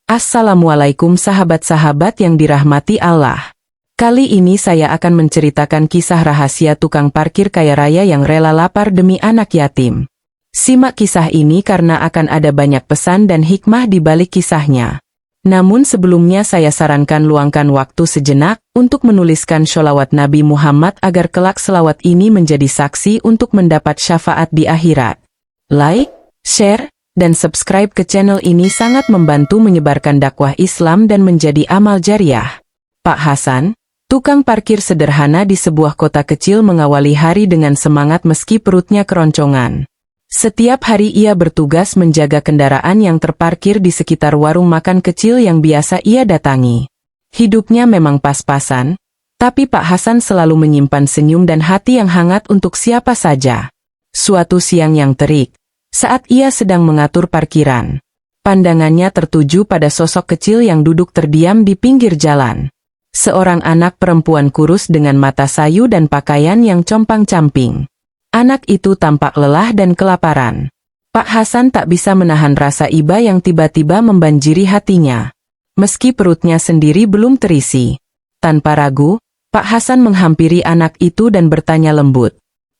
Assalamualaikum sahabat-sahabat yang dirahmati Allah. Kali ini saya akan menceritakan kisah rahasia tukang parkir kaya raya yang rela lapar demi anak yatim. Simak kisah ini karena akan ada banyak pesan dan hikmah di balik kisahnya. Namun sebelumnya saya sarankan luangkan waktu sejenak untuk menuliskan sholawat Nabi Muhammad agar kelak selawat ini menjadi saksi untuk mendapat syafaat di akhirat. Like, share, dan subscribe ke channel ini sangat membantu menyebarkan dakwah Islam dan menjadi amal jariah. Pak Hasan, tukang parkir sederhana di sebuah kota kecil mengawali hari dengan semangat meski perutnya keroncongan. Setiap hari ia bertugas menjaga kendaraan yang terparkir di sekitar warung makan kecil yang biasa ia datangi. Hidupnya memang pas-pasan, tapi Pak Hasan selalu menyimpan senyum dan hati yang hangat untuk siapa saja. Suatu siang yang terik, saat ia sedang mengatur parkiran, pandangannya tertuju pada sosok kecil yang duduk terdiam di pinggir jalan. Seorang anak perempuan kurus dengan mata sayu dan pakaian yang compang-camping. Anak itu tampak lelah dan kelaparan. Pak Hasan tak bisa menahan rasa iba yang tiba-tiba membanjiri hatinya. Meski perutnya sendiri belum terisi. Tanpa ragu, Pak Hasan menghampiri anak itu dan bertanya lembut.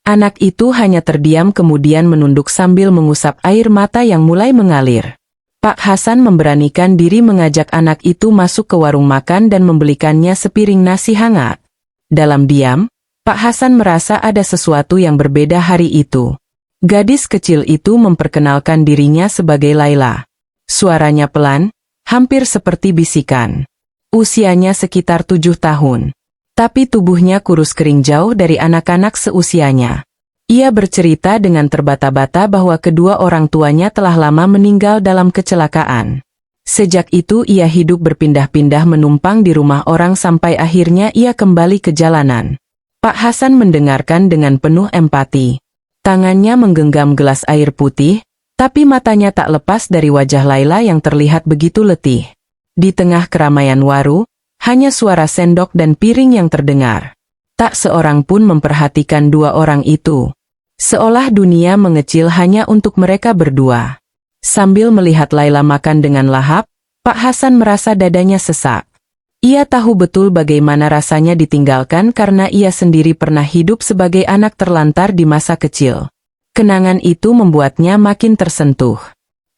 Anak itu hanya terdiam kemudian menunduk sambil mengusap air mata yang mulai mengalir. Pak Hasan memberanikan diri mengajak anak itu masuk ke warung makan dan membelikannya sepiring nasi hangat. Dalam diam, Pak Hasan merasa ada sesuatu yang berbeda hari itu. Gadis kecil itu memperkenalkan dirinya sebagai Laila. Suaranya pelan, hampir seperti bisikan. Usianya sekitar 7 tahun. Tapi tubuhnya kurus kering jauh dari anak-anak seusianya. Ia bercerita dengan terbata-bata bahwa kedua orang tuanya telah lama meninggal dalam kecelakaan. Sejak itu ia hidup berpindah-pindah menumpang di rumah orang sampai akhirnya ia kembali ke jalanan. Pak Hasan mendengarkan dengan penuh empati. Tangannya menggenggam gelas air putih, tapi matanya tak lepas dari wajah Laila yang terlihat begitu letih. Di tengah keramaian warung, hanya suara sendok dan piring yang terdengar. Tak seorang pun memperhatikan dua orang itu. Seolah dunia mengecil hanya untuk mereka berdua. Sambil melihat Laila makan dengan lahap, Pak Hasan merasa dadanya sesak. Ia tahu betul bagaimana rasanya ditinggalkan karena ia sendiri pernah hidup sebagai anak terlantar di masa kecil. Kenangan itu membuatnya makin tersentuh.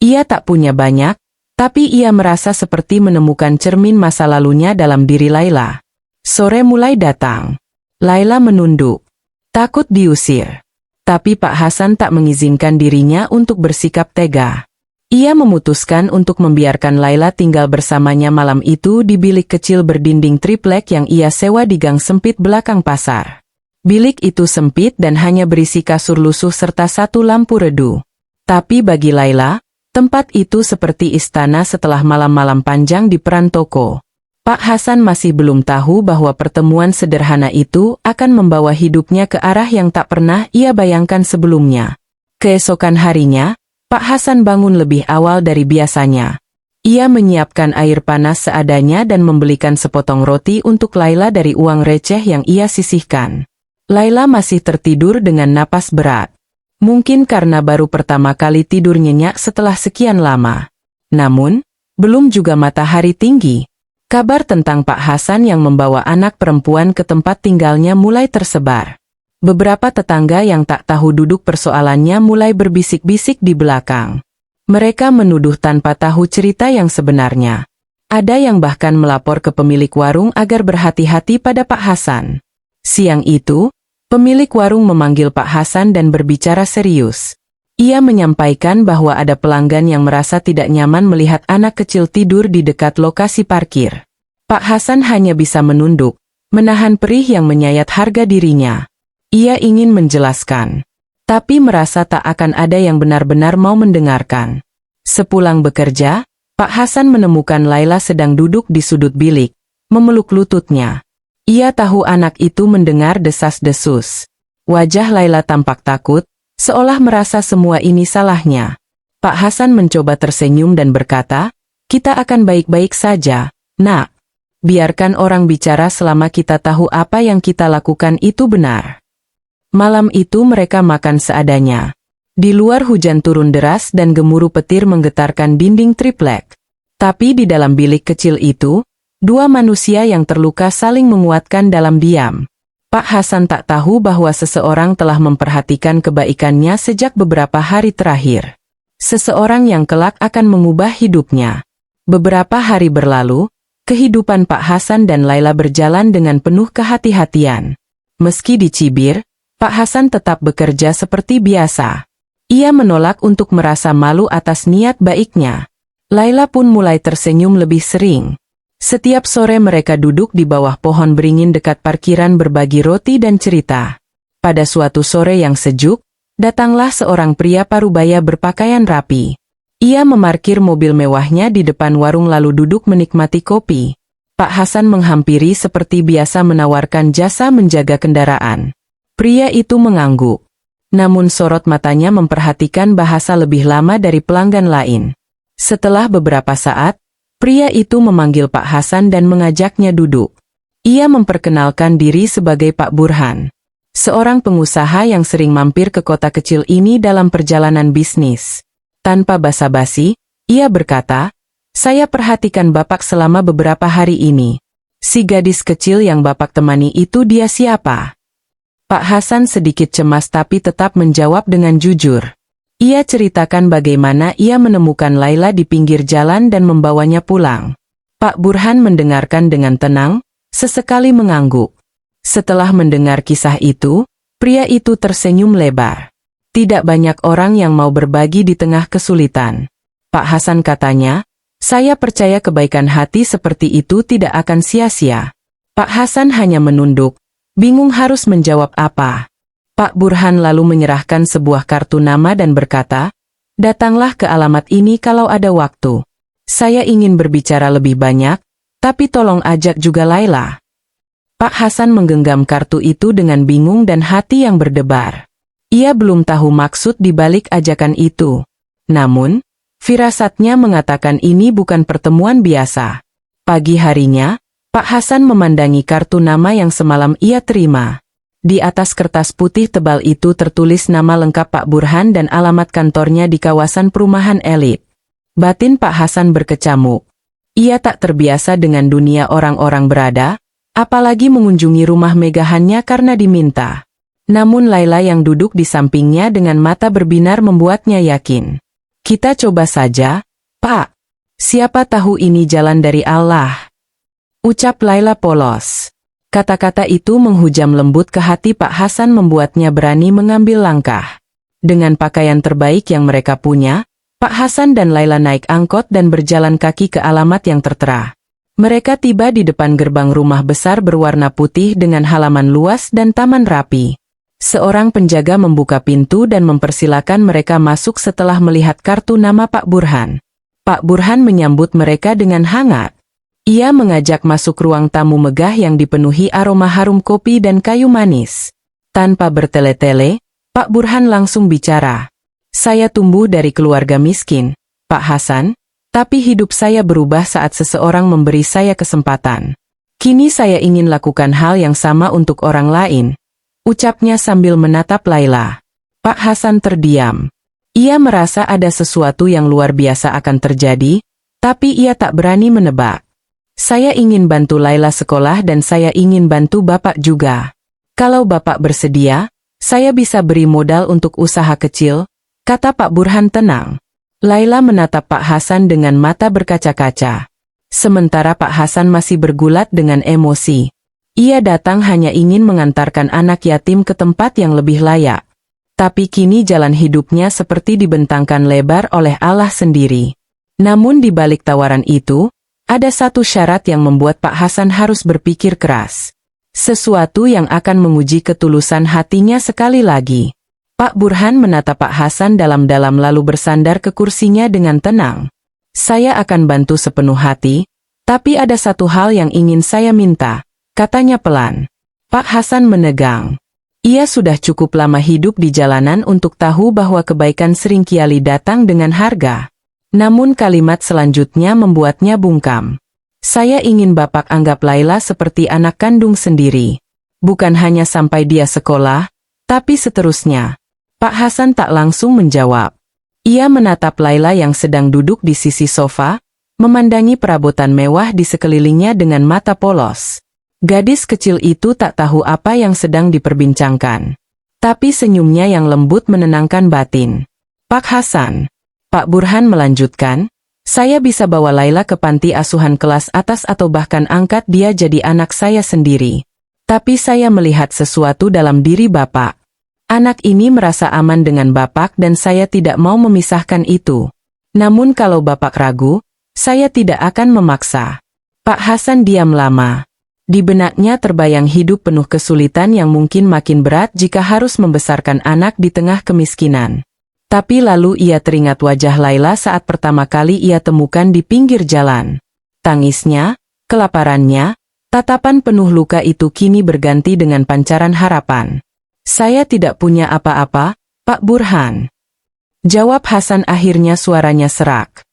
Ia tak punya banyak, tapi ia merasa seperti menemukan cermin masa lalunya dalam diri Laila. Sore mulai datang. Laila menunduk, takut diusir. Tapi Pak Hasan tak mengizinkan dirinya untuk bersikap tega. Ia memutuskan untuk membiarkan Laila tinggal bersamanya malam itu di bilik kecil berdinding triplek yang ia sewa di gang sempit belakang pasar. Bilik itu sempit dan hanya berisi kasur lusuh serta satu lampu redup. Tapi bagi Laila, tempat itu seperti istana setelah malam-malam panjang di peran toko. Pak Hasan masih belum tahu bahwa pertemuan sederhana itu akan membawa hidupnya ke arah yang tak pernah ia bayangkan sebelumnya. Keesokan harinya, Pak Hasan bangun lebih awal dari biasanya. Ia menyiapkan air panas seadanya dan membelikan sepotong roti untuk Laila dari uang receh yang ia sisihkan. Laila masih tertidur dengan napas berat. Mungkin karena baru pertama kali tidur nyenyak setelah sekian lama. Namun, belum juga matahari tinggi. Kabar tentang Pak Hasan yang membawa anak perempuan ke tempat tinggalnya mulai tersebar. Beberapa tetangga yang tak tahu duduk persoalannya mulai berbisik-bisik di belakang. Mereka menuduh tanpa tahu cerita yang sebenarnya. Ada yang bahkan melapor ke pemilik warung agar berhati-hati pada Pak Hasan. Siang itu, pemilik warung memanggil Pak Hasan dan berbicara serius. Ia menyampaikan bahwa ada pelanggan yang merasa tidak nyaman melihat anak kecil tidur di dekat lokasi parkir. Pak Hasan hanya bisa menunduk, menahan perih yang menyayat harga dirinya. Ia ingin menjelaskan, tapi merasa tak akan ada yang benar-benar mau mendengarkan. Sepulang bekerja, Pak Hasan menemukan Laila sedang duduk di sudut bilik, memeluk lututnya. Ia tahu anak itu mendengar desas-desus. Wajah Laila tampak takut, seolah merasa semua ini salahnya. Pak Hasan mencoba tersenyum dan berkata, "Kita akan baik-baik saja, Nak. Biarkan orang bicara selama kita tahu apa yang kita lakukan itu benar." Malam itu mereka makan seadanya. Di luar hujan turun deras dan gemuruh petir menggetarkan dinding triplek. Tapi di dalam bilik kecil itu, dua manusia yang terluka saling menguatkan dalam diam. Pak Hasan tak tahu bahwa seseorang telah memperhatikan kebaikannya sejak beberapa hari terakhir. Seseorang yang kelak akan mengubah hidupnya. Beberapa hari berlalu, kehidupan Pak Hasan dan Laila berjalan dengan penuh kehati-hatian. Meski dicibir, Pak Hasan tetap bekerja seperti biasa. Ia menolak untuk merasa malu atas niat baiknya. Laila pun mulai tersenyum lebih sering. Setiap sore mereka duduk di bawah pohon beringin dekat parkiran berbagi roti dan cerita. Pada suatu sore yang sejuk, datanglah seorang pria parubaya berpakaian rapi. Ia memarkir mobil mewahnya di depan warung lalu duduk menikmati kopi. Pak Hasan menghampiri seperti biasa menawarkan jasa menjaga kendaraan. Pria itu mengangguk. Namun sorot matanya memperhatikan bahasa lebih lama dari pelanggan lain. Setelah beberapa saat, pria itu memanggil Pak Hasan dan mengajaknya duduk. Ia memperkenalkan diri sebagai Pak Burhan, seorang pengusaha yang sering mampir ke kota kecil ini dalam perjalanan bisnis. Tanpa basa-basi, ia berkata, "Saya perhatikan Bapak selama beberapa hari ini. Si gadis kecil yang Bapak temani itu dia siapa?" Pak Hasan sedikit cemas tapi tetap menjawab dengan jujur. Ia ceritakan bagaimana ia menemukan Laila di pinggir jalan dan membawanya pulang. Pak Burhan mendengarkan dengan tenang, sesekali mengangguk. Setelah mendengar kisah itu, pria itu tersenyum lebar. Tidak banyak orang yang mau berbagi di tengah kesulitan. Pak Hasan katanya, "Saya percaya kebaikan hati seperti itu tidak akan sia-sia." Pak Hasan hanya menunduk, bingung harus menjawab apa. Pak Burhan lalu menyerahkan sebuah kartu nama dan berkata, "Datanglah ke alamat ini kalau ada waktu. Saya ingin berbicara lebih banyak, tapi tolong ajak juga Laila." Pak Hasan menggenggam kartu itu dengan bingung dan hati yang berdebar. Ia belum tahu maksud di balik ajakan itu. Namun, firasatnya mengatakan ini bukan pertemuan biasa. Pagi harinya, Pak Hasan memandangi kartu nama yang semalam ia terima. Di atas kertas putih tebal itu tertulis nama lengkap Pak Burhan dan alamat kantornya di kawasan perumahan elit. Batin Pak Hasan berkecamuk. Ia tak terbiasa dengan dunia orang-orang berada, apalagi mengunjungi rumah megahannya karena diminta. Namun Laila yang duduk di sampingnya dengan mata berbinar membuatnya yakin. "Kita coba saja, Pak. Siapa tahu ini jalan dari Allah," ucap Laila polos. Kata-kata itu menghujam lembut ke hati Pak Hasan membuatnya berani mengambil langkah. Dengan pakaian terbaik yang mereka punya, Pak Hasan dan Laila naik angkot dan berjalan kaki ke alamat yang tertera. Mereka tiba di depan gerbang rumah besar berwarna putih dengan halaman luas dan taman rapi. Seorang penjaga membuka pintu dan mempersilakan mereka masuk setelah melihat kartu nama Pak Burhan. Pak Burhan menyambut mereka dengan hangat. Ia mengajak masuk ruang tamu megah yang dipenuhi aroma harum kopi dan kayu manis. Tanpa bertele-tele, Pak Burhan langsung bicara. "Saya tumbuh dari keluarga miskin, Pak Hasan, tapi hidup saya berubah saat seseorang memberi saya kesempatan. Kini saya ingin lakukan hal yang sama untuk orang lain," ucapnya sambil menatap Laila. Pak Hasan terdiam. Ia merasa ada sesuatu yang luar biasa akan terjadi, tapi ia tak berani menebak. "Saya ingin bantu Laila sekolah dan saya ingin bantu Bapak juga. Kalau Bapak bersedia, saya bisa beri modal untuk usaha kecil," kata Pak Burhan tenang. Laila menatap Pak Hasan dengan mata berkaca-kaca. Sementara Pak Hasan masih bergulat dengan emosi. Ia datang hanya ingin mengantarkan anak yatim ke tempat yang lebih layak. Tapi kini jalan hidupnya seperti dibentangkan lebar oleh Allah sendiri. Namun di balik tawaran itu, ada satu syarat yang membuat Pak Hasan harus berpikir keras. Sesuatu yang akan menguji ketulusan hatinya sekali lagi. Pak Burhan menatap Pak Hasan dalam-dalam lalu bersandar ke kursinya dengan tenang. "Saya akan bantu sepenuh hati, tapi ada satu hal yang ingin saya minta," katanya pelan. Pak Hasan menegang. Ia sudah cukup lama hidup di jalanan untuk tahu bahwa kebaikan seringkali datang dengan harga. Namun kalimat selanjutnya membuatnya bungkam. "Saya ingin Bapak anggap Laila seperti anak kandung sendiri. Bukan hanya sampai dia sekolah, tapi seterusnya." Pak Hasan tak langsung menjawab. Ia menatap Laila yang sedang duduk di sisi sofa, memandangi perabotan mewah di sekelilingnya dengan mata polos. Gadis kecil itu tak tahu apa yang sedang diperbincangkan. Tapi senyumnya yang lembut menenangkan batin. Pak Hasan. Pak Burhan melanjutkan, saya bisa bawa Laila ke panti asuhan kelas atas atau bahkan angkat dia jadi anak saya sendiri. Tapi saya melihat sesuatu dalam diri Bapak. Anak ini merasa aman dengan Bapak dan saya tidak mau memisahkan itu. Namun kalau Bapak ragu, saya tidak akan memaksa. Pak Hasan diam lama. Di benaknya terbayang hidup penuh kesulitan yang mungkin makin berat jika harus membesarkan anak di tengah kemiskinan. Tapi lalu ia teringat wajah Laila saat pertama kali ia temukan di pinggir jalan. Tangisnya, kelaparannya, tatapan penuh luka itu kini berganti dengan pancaran harapan. Saya tidak punya apa-apa, Pak Burhan. Jawab Hasan, akhirnya suaranya serak.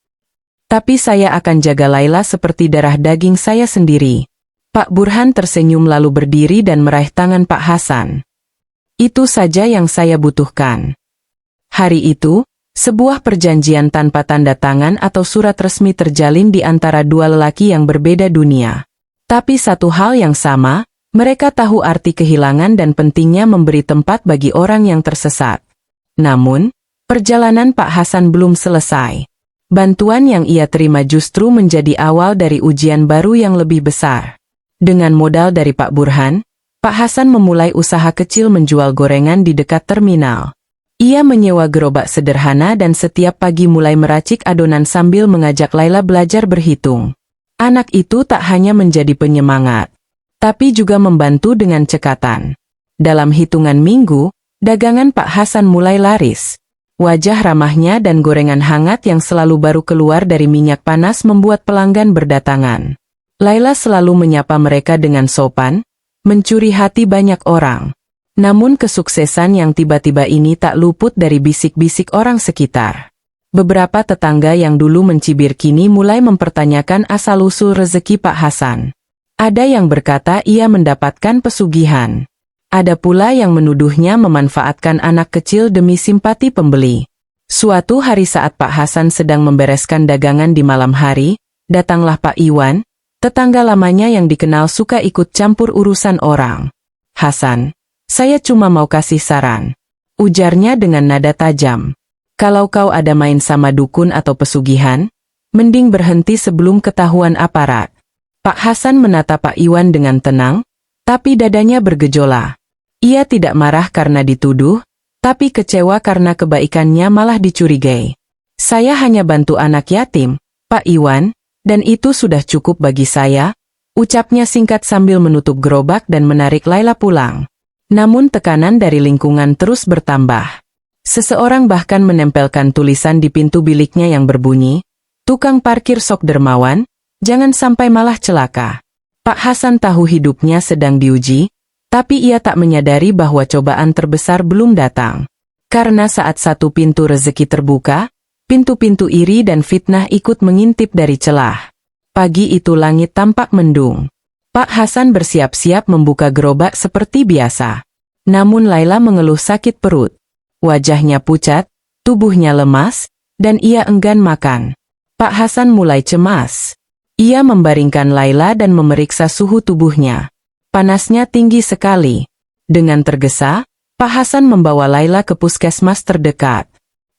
Tapi saya akan jaga Laila seperti darah daging saya sendiri. Pak Burhan tersenyum lalu berdiri dan meraih tangan Pak Hasan. Itu saja yang saya butuhkan. Hari itu, sebuah perjanjian tanpa tanda tangan atau surat resmi terjalin di antara dua lelaki yang berbeda dunia. Tapi satu hal yang sama, mereka tahu arti kehilangan dan pentingnya memberi tempat bagi orang yang tersesat. Namun, perjalanan Pak Hasan belum selesai. Bantuan yang ia terima justru menjadi awal dari ujian baru yang lebih besar. Dengan modal dari Pak Burhan, Pak Hasan memulai usaha kecil menjual gorengan di dekat terminal. Ia menyewa gerobak sederhana dan setiap pagi mulai meracik adonan sambil mengajak Laila belajar berhitung. Anak itu tak hanya menjadi penyemangat, tapi juga membantu dengan cekatan. Dalam hitungan minggu, dagangan Pak Hasan mulai laris. Wajah ramahnya dan gorengan hangat yang selalu baru keluar dari minyak panas membuat pelanggan berdatangan. Laila selalu menyapa mereka dengan sopan, mencuri hati banyak orang. Namun kesuksesan yang tiba-tiba ini tak luput dari bisik-bisik orang sekitar. Beberapa tetangga yang dulu mencibir kini mulai mempertanyakan asal-usul rezeki Pak Hasan. Ada yang berkata ia mendapatkan pesugihan. Ada pula yang menuduhnya memanfaatkan anak kecil demi simpati pembeli. Suatu hari saat Pak Hasan sedang membereskan dagangan di malam hari, datanglah Pak Iwan, tetangga lamanya yang dikenal suka ikut campur urusan orang. Hasan, saya cuma mau kasih saran. Ujarnya dengan nada tajam. Kalau kau ada main sama dukun atau pesugihan, mending berhenti sebelum ketahuan aparat. Pak Hasan menatap Pak Iwan dengan tenang, tapi dadanya bergejolak. Ia tidak marah karena dituduh, tapi kecewa karena kebaikannya malah dicurigai. Saya hanya bantu anak yatim, Pak Iwan, dan itu sudah cukup bagi saya, ucapnya singkat sambil menutup gerobak dan menarik Laila pulang. Namun tekanan dari lingkungan terus bertambah. Seseorang bahkan menempelkan tulisan di pintu biliknya yang berbunyi, "Tukang parkir sok dermawan, jangan sampai malah celaka." Pak Hasan tahu hidupnya sedang diuji, tapi ia tak menyadari bahwa cobaan terbesar belum datang. Karena saat satu pintu rezeki terbuka, pintu-pintu iri dan fitnah ikut mengintip dari celah. Pagi itu langit tampak mendung. Pak Hasan bersiap-siap membuka gerobak seperti biasa. Namun Laila mengeluh sakit perut. Wajahnya pucat, tubuhnya lemas, dan ia enggan makan. Pak Hasan mulai cemas. Ia membaringkan Laila dan memeriksa suhu tubuhnya. Panasnya tinggi sekali. Dengan tergesa, Pak Hasan membawa Laila ke puskesmas terdekat.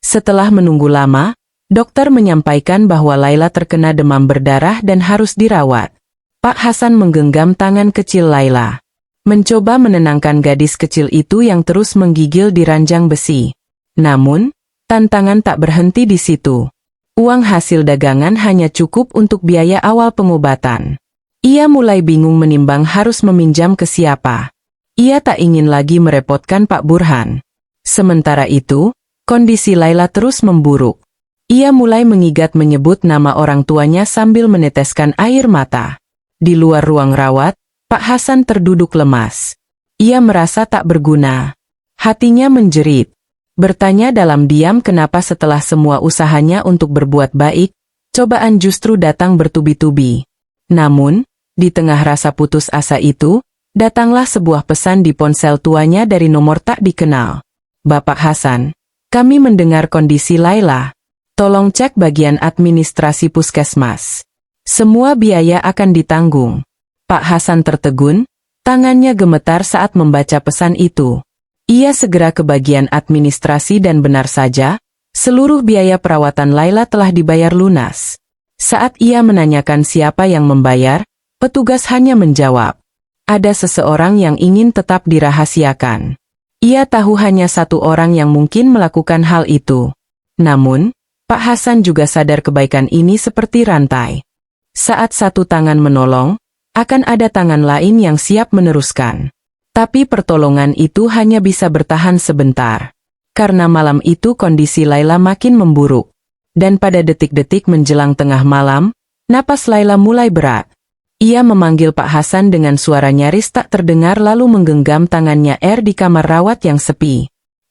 Setelah menunggu lama, dokter menyampaikan bahwa Laila terkena demam berdarah dan harus dirawat. Pak Hasan menggenggam tangan kecil Laila, mencoba menenangkan gadis kecil itu yang terus menggigil di ranjang besi. Namun, tantangan tak berhenti di situ. Uang hasil dagangan hanya cukup untuk biaya awal pengobatan. Ia mulai bingung menimbang harus meminjam ke siapa. Ia tak ingin lagi merepotkan Pak Burhan. Sementara itu, kondisi Laila terus memburuk. Ia mulai mengigat menyebut nama orang tuanya sambil meneteskan air mata. Di luar ruang rawat, Pak Hasan terduduk lemas. Ia merasa tak berguna. Hatinya menjerit. Bertanya dalam diam kenapa setelah semua usahanya untuk berbuat baik, cobaan justru datang bertubi-tubi. Namun, di tengah rasa putus asa itu, datanglah sebuah pesan di ponsel tuanya dari nomor tak dikenal. "Bapak Hasan, kami mendengar kondisi Laila. Tolong cek bagian administrasi puskesmas. Semua biaya akan ditanggung. Pak Hasan tertegun, tangannya gemetar saat membaca pesan itu. Ia segera ke bagian administrasi dan benar saja, seluruh biaya perawatan Laila telah dibayar lunas. Saat ia menanyakan siapa yang membayar, petugas hanya menjawab, ada seseorang yang ingin tetap dirahasiakan. Ia tahu hanya satu orang yang mungkin melakukan hal itu. Namun, Pak Hasan juga sadar kebaikan ini seperti rantai. Saat satu tangan menolong, akan ada tangan lain yang siap meneruskan. Tapi pertolongan itu hanya bisa bertahan sebentar. Karena malam itu kondisi Laila makin memburuk. Dan pada detik-detik menjelang tengah malam, napas Laila mulai berat. Ia memanggil Pak Hasan dengan suara nyaris tak terdengar lalu menggenggam tangannya di kamar rawat yang sepi.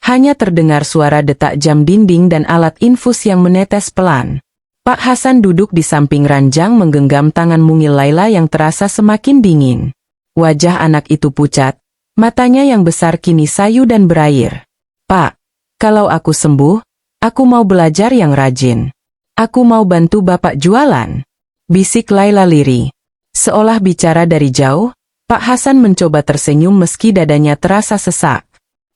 Hanya terdengar suara detak jam dinding dan alat infus yang menetes pelan. Pak Hasan duduk di samping ranjang menggenggam tangan mungil Laila yang terasa semakin dingin. Wajah anak itu pucat, matanya yang besar kini sayu dan berair. Pak, kalau aku sembuh, aku mau belajar yang rajin. Aku mau bantu Bapak jualan. Bisik Laila lirih. Seolah bicara dari jauh, Pak Hasan mencoba tersenyum meski dadanya terasa sesak.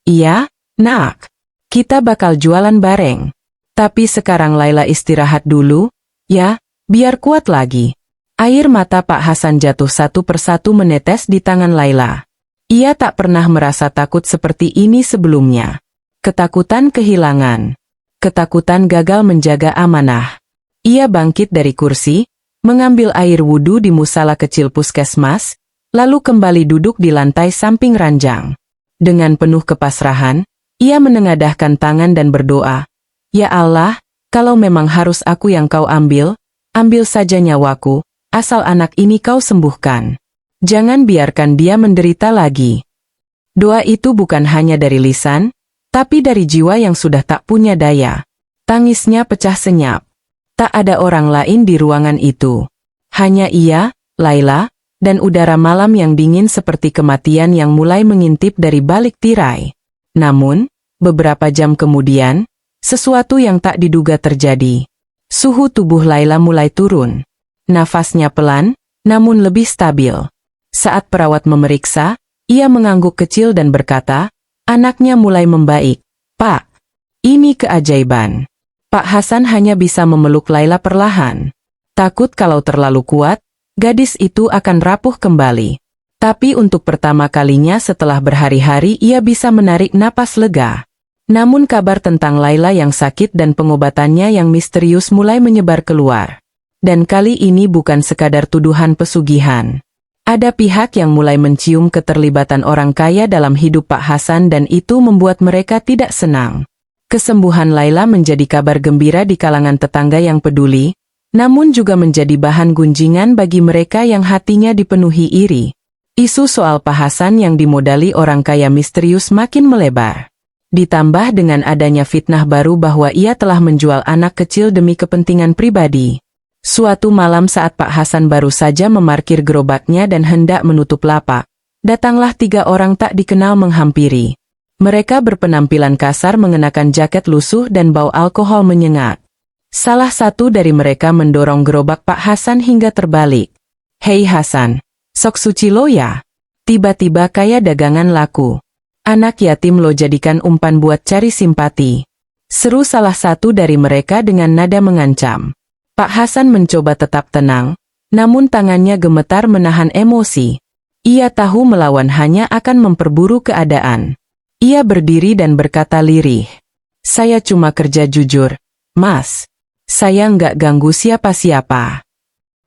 Iya, Nak, kita bakal jualan bareng. Tapi sekarang Laila istirahat dulu, ya, biar kuat lagi. Air mata Pak Hasan jatuh satu persatu menetes di tangan Laila. Ia tak pernah merasa takut seperti ini sebelumnya. Ketakutan kehilangan. Ketakutan gagal menjaga amanah. Ia bangkit dari kursi, mengambil air wudhu di musala kecil puskesmas, lalu kembali duduk di lantai samping ranjang. Dengan penuh kepasrahan, ia menengadahkan tangan dan berdoa, Ya Allah, kalau memang harus aku yang kau ambil, ambil saja nyawaku, asal anak ini kau sembuhkan. Jangan biarkan dia menderita lagi. Doa itu bukan hanya dari lisan, tapi dari jiwa yang sudah tak punya daya. Tangisnya pecah senyap. Tak ada orang lain di ruangan itu. Hanya ia, Laila, dan udara malam yang dingin seperti kematian yang mulai mengintip dari balik tirai. Namun, beberapa jam kemudian, sesuatu yang tak diduga terjadi. Suhu tubuh Laila mulai turun. Nafasnya pelan, namun lebih stabil. Saat perawat memeriksa, ia mengangguk kecil dan berkata, anaknya mulai membaik. Pak, ini keajaiban. Pak Hasan hanya bisa memeluk Laila perlahan. Takut kalau terlalu kuat, gadis itu akan rapuh kembali. Tapi untuk pertama kalinya setelah berhari-hari ia bisa menarik napas lega. Namun kabar tentang Laila yang sakit dan pengobatannya yang misterius mulai menyebar keluar. Dan kali ini bukan sekadar tuduhan pesugihan. Ada pihak yang mulai mencium keterlibatan orang kaya dalam hidup Pak Hasan dan itu membuat mereka tidak senang. Kesembuhan Laila menjadi kabar gembira di kalangan tetangga yang peduli, namun juga menjadi bahan gunjingan bagi mereka yang hatinya dipenuhi iri. Isu soal Pak Hasan yang dimodali orang kaya misterius makin melebar. Ditambah dengan adanya fitnah baru bahwa ia telah menjual anak kecil demi kepentingan pribadi. Suatu malam saat Pak Hasan baru saja memarkir gerobaknya dan hendak menutup lapak, datanglah 3 orang tak dikenal menghampiri. Mereka berpenampilan kasar mengenakan jaket lusuh dan bau alkohol menyengat. Salah satu dari mereka mendorong gerobak Pak Hasan hingga terbalik. Hei Hasan, sok suci lo ya? Tiba-tiba kaya dagangan laku. Anak yatim lo jadikan umpan buat cari simpati. Seru salah satu dari mereka dengan nada mengancam. Pak Hasan mencoba tetap tenang, namun tangannya gemetar menahan emosi. Ia tahu melawan hanya akan memperburuk keadaan. Ia berdiri dan berkata lirih. Saya cuma kerja jujur, Mas. Saya nggak ganggu siapa-siapa.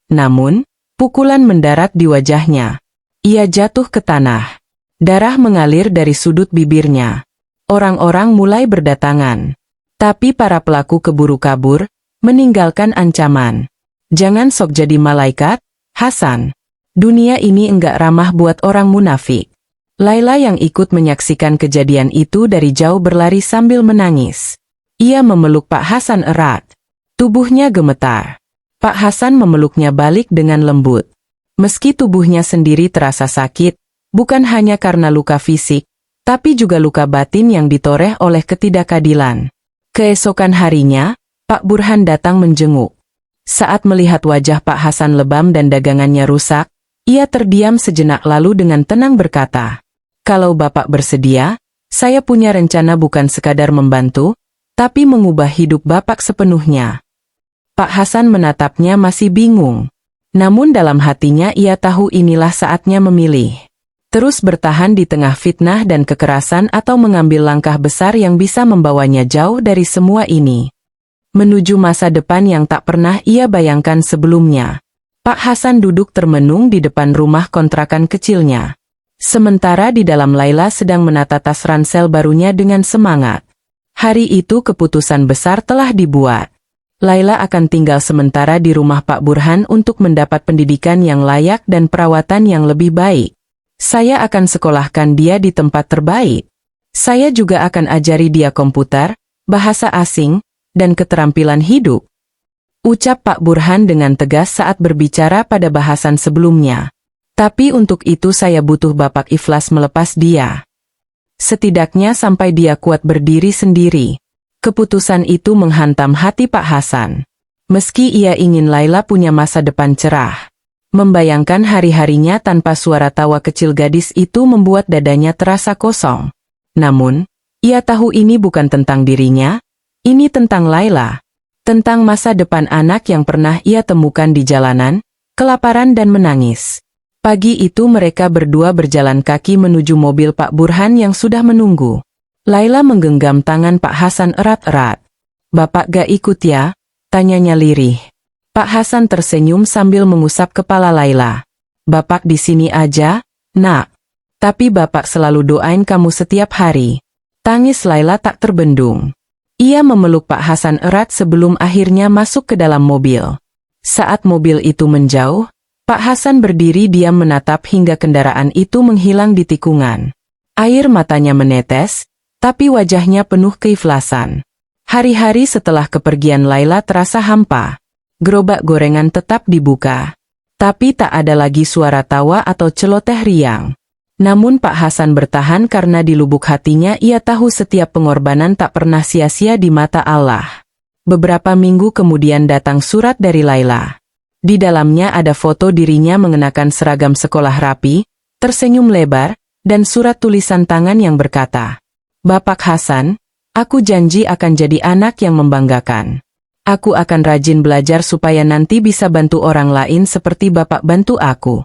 Namun, pukulan mendarat di wajahnya. Ia jatuh ke tanah. Darah mengalir dari sudut bibirnya. Orang-orang mulai berdatangan. Tapi para pelaku keburu kabur, meninggalkan ancaman. Jangan sok jadi malaikat, Hasan. Dunia ini enggak ramah buat orang munafik. Laila yang ikut menyaksikan kejadian itu dari jauh berlari sambil menangis. Ia memeluk Pak Hasan erat. Tubuhnya gemetar. Pak Hasan memeluknya balik dengan lembut. Meski tubuhnya sendiri terasa sakit, bukan hanya karena luka fisik, tapi juga luka batin yang ditoreh oleh ketidakadilan. Keesokan harinya, Pak Burhan datang menjenguk. Saat melihat wajah Pak Hasan lebam dan dagangannya rusak, ia terdiam sejenak lalu dengan tenang berkata, "Kalau Bapak bersedia, saya punya rencana bukan sekadar membantu, tapi mengubah hidup Bapak sepenuhnya." Pak Hasan menatapnya masih bingung. Namun dalam hatinya ia tahu inilah saatnya memilih. Terus bertahan di tengah fitnah dan kekerasan atau mengambil langkah besar yang bisa membawanya jauh dari semua ini. Menuju masa depan yang tak pernah ia bayangkan sebelumnya. Pak Hasan duduk termenung di depan rumah kontrakan kecilnya. Sementara di dalam Laila sedang menata tas ransel barunya dengan semangat. Hari itu keputusan besar telah dibuat. Laila akan tinggal sementara di rumah Pak Burhan untuk mendapat pendidikan yang layak dan perawatan yang lebih baik. Saya akan sekolahkan dia di tempat terbaik. Saya juga akan ajari dia komputer, bahasa asing, dan keterampilan hidup. Ucap Pak Burhan dengan tegas saat berbicara pada bahasan sebelumnya. Tapi untuk itu saya butuh Bapak ikhlas melepas dia. Setidaknya sampai dia kuat berdiri sendiri. Keputusan itu menghantam hati Pak Hasan. Meski ia ingin Laila punya masa depan cerah. Membayangkan hari-harinya tanpa suara tawa kecil gadis itu membuat dadanya terasa kosong. Namun, ia tahu ini bukan tentang dirinya. Ini tentang Laila, tentang masa depan anak yang pernah ia temukan di jalanan, kelaparan dan menangis. Pagi itu mereka berdua berjalan kaki menuju mobil Pak Burhan yang sudah menunggu. Laila menggenggam tangan Pak Hasan erat-erat. "Bapak gak ikut ya?" tanyanya lirih. Pak Hasan tersenyum sambil mengusap kepala Laila. "Bapak di sini aja, Nak. Tapi Bapak selalu doain kamu setiap hari." Tangis Laila tak terbendung. Ia memeluk Pak Hasan erat sebelum akhirnya masuk ke dalam mobil. Saat mobil itu menjauh, Pak Hasan berdiri diam menatap hingga kendaraan itu menghilang di tikungan. Air matanya menetes, tapi wajahnya penuh keikhlasan. Hari-hari setelah kepergian Laila terasa hampa. Gerobak gorengan tetap dibuka. Tapi tak ada lagi suara tawa atau celoteh riang. Namun Pak Hasan bertahan karena di lubuk hatinya ia tahu setiap pengorbanan tak pernah sia-sia di mata Allah. Beberapa minggu kemudian datang surat dari Laila. Di dalamnya ada foto dirinya mengenakan seragam sekolah rapi, tersenyum lebar, dan surat tulisan tangan yang berkata, "Bapak Hasan, aku janji akan jadi anak yang membanggakan. Aku akan rajin belajar supaya nanti bisa bantu orang lain seperti Bapak bantu aku."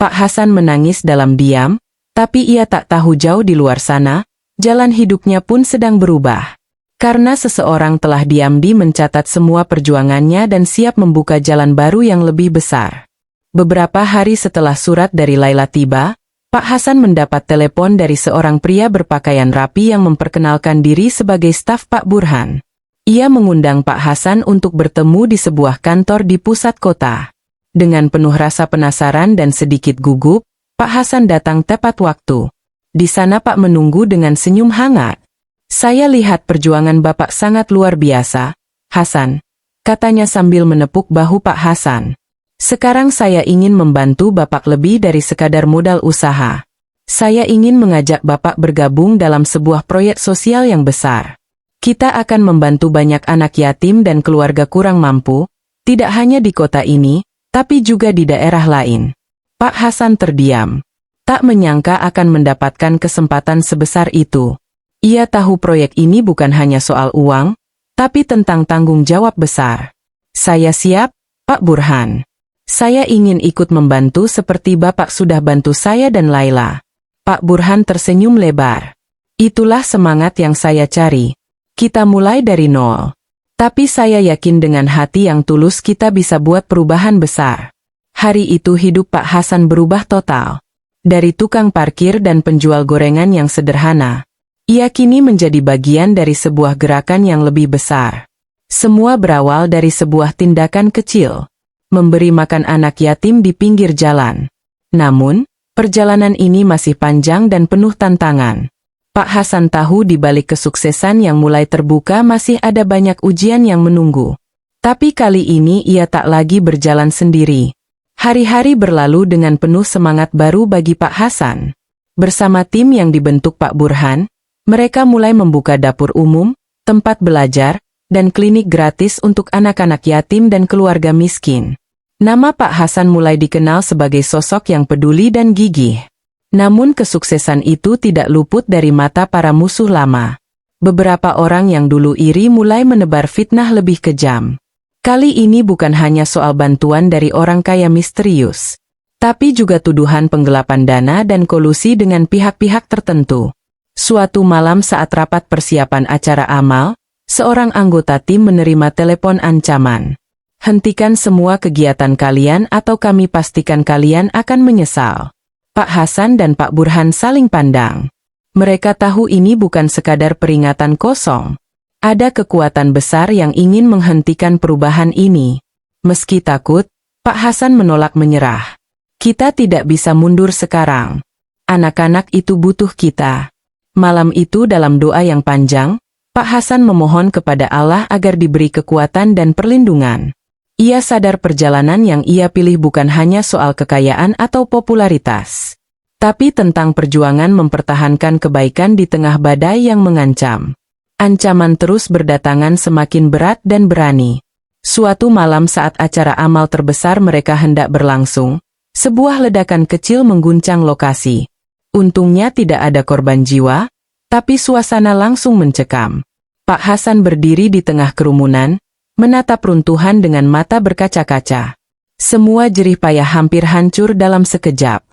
Pak Hasan menangis dalam diam, tapi ia tak tahu jauh di luar sana, jalan hidupnya pun sedang berubah. Karena seseorang telah diam-diam mencatat semua perjuangannya dan siap membuka jalan baru yang lebih besar. Beberapa hari setelah surat dari Laila tiba, Pak Hasan mendapat telepon dari seorang pria berpakaian rapi yang memperkenalkan diri sebagai staf Pak Burhan. Ia mengundang Pak Hasan untuk bertemu di sebuah kantor di pusat kota. Dengan penuh rasa penasaran dan sedikit gugup, Pak Hasan datang tepat waktu. Di sana Pak menunggu dengan senyum hangat. "Saya lihat perjuangan Bapak sangat luar biasa, Hasan," katanya sambil menepuk bahu Pak Hasan. "Sekarang saya ingin membantu Bapak lebih dari sekadar modal usaha. Saya ingin mengajak Bapak bergabung dalam sebuah proyek sosial yang besar. Kita akan membantu banyak anak yatim dan keluarga kurang mampu, tidak hanya di kota ini, tapi juga di daerah lain." Pak Hasan terdiam. Tak menyangka akan mendapatkan kesempatan sebesar itu. Ia tahu proyek ini bukan hanya soal uang, tapi tentang tanggung jawab besar. "Saya siap, Pak Burhan. Saya ingin ikut membantu seperti Bapak sudah bantu saya dan Laila." Pak Burhan tersenyum lebar. "Itulah semangat yang saya cari. Kita mulai dari nol. Tapi saya yakin dengan hati yang tulus kita bisa buat perubahan besar." Hari itu hidup Pak Hasan berubah total. Dari tukang parkir dan penjual gorengan yang sederhana, ia kini menjadi bagian dari sebuah gerakan yang lebih besar. Semua berawal dari sebuah tindakan kecil, memberi makan anak yatim di pinggir jalan. Namun, perjalanan ini masih panjang dan penuh tantangan. Pak Hasan tahu di balik kesuksesan yang mulai terbuka masih ada banyak ujian yang menunggu. Tapi kali ini ia tak lagi berjalan sendiri. Hari-hari berlalu dengan penuh semangat baru bagi Pak Hasan. Bersama tim yang dibentuk Pak Burhan, mereka mulai membuka dapur umum, tempat belajar, dan klinik gratis untuk anak-anak yatim dan keluarga miskin. Nama Pak Hasan mulai dikenal sebagai sosok yang peduli dan gigih. Namun kesuksesan itu tidak luput dari mata para musuh lama. Beberapa orang yang dulu iri mulai menebar fitnah lebih kejam. Kali ini bukan hanya soal bantuan dari orang kaya misterius, tapi juga tuduhan penggelapan dana dan kolusi dengan pihak-pihak tertentu. Suatu malam saat rapat persiapan acara amal, seorang anggota tim menerima telepon ancaman. Hentikan semua kegiatan kalian atau kami pastikan kalian akan menyesal. Pak Hasan dan Pak Burhan saling pandang. Mereka tahu ini bukan sekadar peringatan kosong. Ada kekuatan besar yang ingin menghentikan perubahan ini. Meski takut, Pak Hasan menolak menyerah. Kita tidak bisa mundur sekarang. Anak-anak itu butuh kita. Malam itu dalam doa yang panjang, Pak Hasan memohon kepada Allah agar diberi kekuatan dan perlindungan. Ia sadar perjalanan yang ia pilih bukan hanya soal kekayaan atau popularitas, tapi tentang perjuangan mempertahankan kebaikan di tengah badai yang mengancam. Ancaman terus berdatangan semakin berat dan berani. Suatu malam saat acara amal terbesar mereka hendak berlangsung, sebuah ledakan kecil mengguncang lokasi. Untungnya tidak ada korban jiwa, tapi suasana langsung mencekam. Pak Hasan berdiri di tengah kerumunan, menatap runtuhan dengan mata berkaca-kaca. Semua jerih payah hampir hancur dalam sekejap.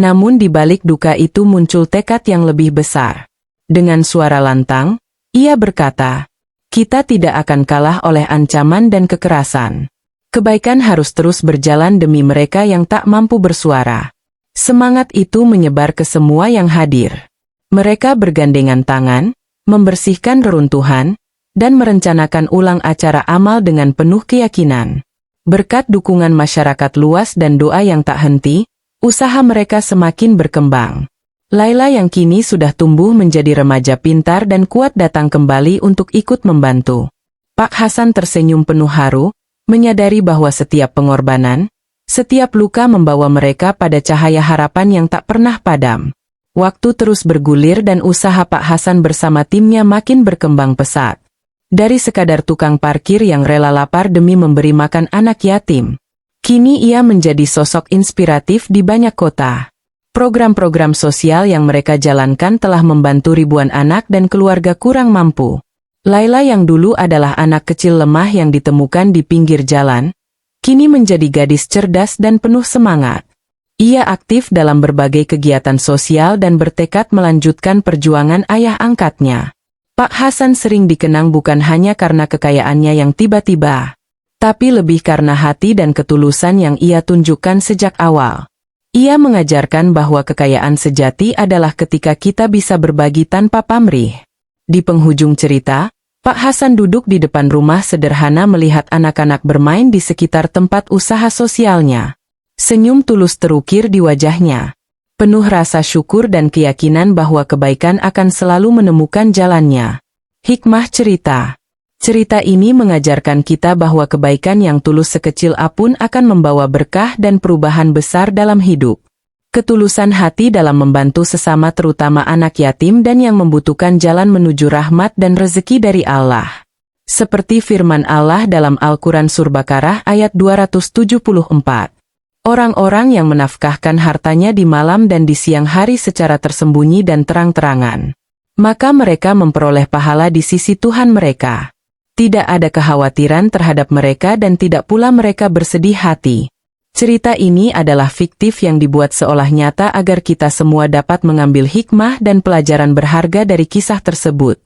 Namun di balik duka itu muncul tekad yang lebih besar. Dengan suara lantang, ia berkata, "Kita tidak akan kalah oleh ancaman dan kekerasan. Kebaikan harus terus berjalan demi mereka yang tak mampu bersuara." Semangat itu menyebar ke semua yang hadir. Mereka bergandengan tangan, membersihkan reruntuhan, dan merencanakan ulang acara amal dengan penuh keyakinan. Berkat dukungan masyarakat luas dan doa yang tak henti, usaha mereka semakin berkembang. Laila yang kini sudah tumbuh menjadi remaja pintar dan kuat datang kembali untuk ikut membantu. Pak Hasan tersenyum penuh haru, menyadari bahwa setiap pengorbanan, setiap luka membawa mereka pada cahaya harapan yang tak pernah padam. Waktu terus bergulir dan usaha Pak Hasan bersama timnya makin berkembang pesat. Dari sekadar tukang parkir yang rela lapar demi memberi makan anak yatim, kini ia menjadi sosok inspiratif di banyak kota. Program-program sosial yang mereka jalankan telah membantu ribuan anak dan keluarga kurang mampu. Laila yang dulu adalah anak kecil lemah yang ditemukan di pinggir jalan, kini menjadi gadis cerdas dan penuh semangat. Ia aktif dalam berbagai kegiatan sosial dan bertekad melanjutkan perjuangan ayah angkatnya. Pak Hasan sering dikenang bukan hanya karena kekayaannya yang tiba-tiba, tapi lebih karena hati dan ketulusan yang ia tunjukkan sejak awal. Ia mengajarkan bahwa kekayaan sejati adalah ketika kita bisa berbagi tanpa pamrih. Di penghujung cerita, Pak Hasan duduk di depan rumah sederhana melihat anak-anak bermain di sekitar tempat usaha sosialnya. Senyum tulus terukir di wajahnya, penuh rasa syukur dan keyakinan bahwa kebaikan akan selalu menemukan jalannya. Hikmah cerita. Cerita ini mengajarkan kita bahwa kebaikan yang tulus sekecil apapun akan membawa berkah dan perubahan besar dalam hidup. Ketulusan hati dalam membantu sesama terutama anak yatim dan yang membutuhkan jalan menuju rahmat dan rezeki dari Allah. Seperti firman Allah dalam Al-Quran Surah Baqarah ayat 274. Orang-orang yang menafkahkan hartanya di malam dan di siang hari secara tersembunyi dan terang-terangan, maka mereka memperoleh pahala di sisi Tuhan mereka. Tidak ada kekhawatiran terhadap mereka dan tidak pula mereka bersedih hati. Cerita ini adalah fiktif yang dibuat seolah nyata agar kita semua dapat mengambil hikmah dan pelajaran berharga dari kisah tersebut.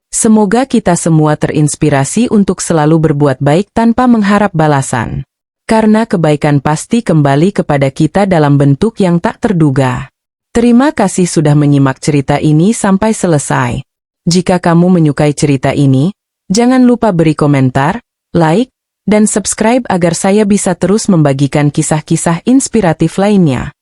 Semoga kita semua terinspirasi untuk selalu berbuat baik tanpa mengharap balasan. Karena kebaikan pasti kembali kepada kita dalam bentuk yang tak terduga. Terima kasih sudah menyimak cerita ini sampai selesai. Jika kamu menyukai cerita ini, jangan lupa beri komentar, like, dan subscribe agar saya bisa terus membagikan kisah-kisah inspiratif lainnya.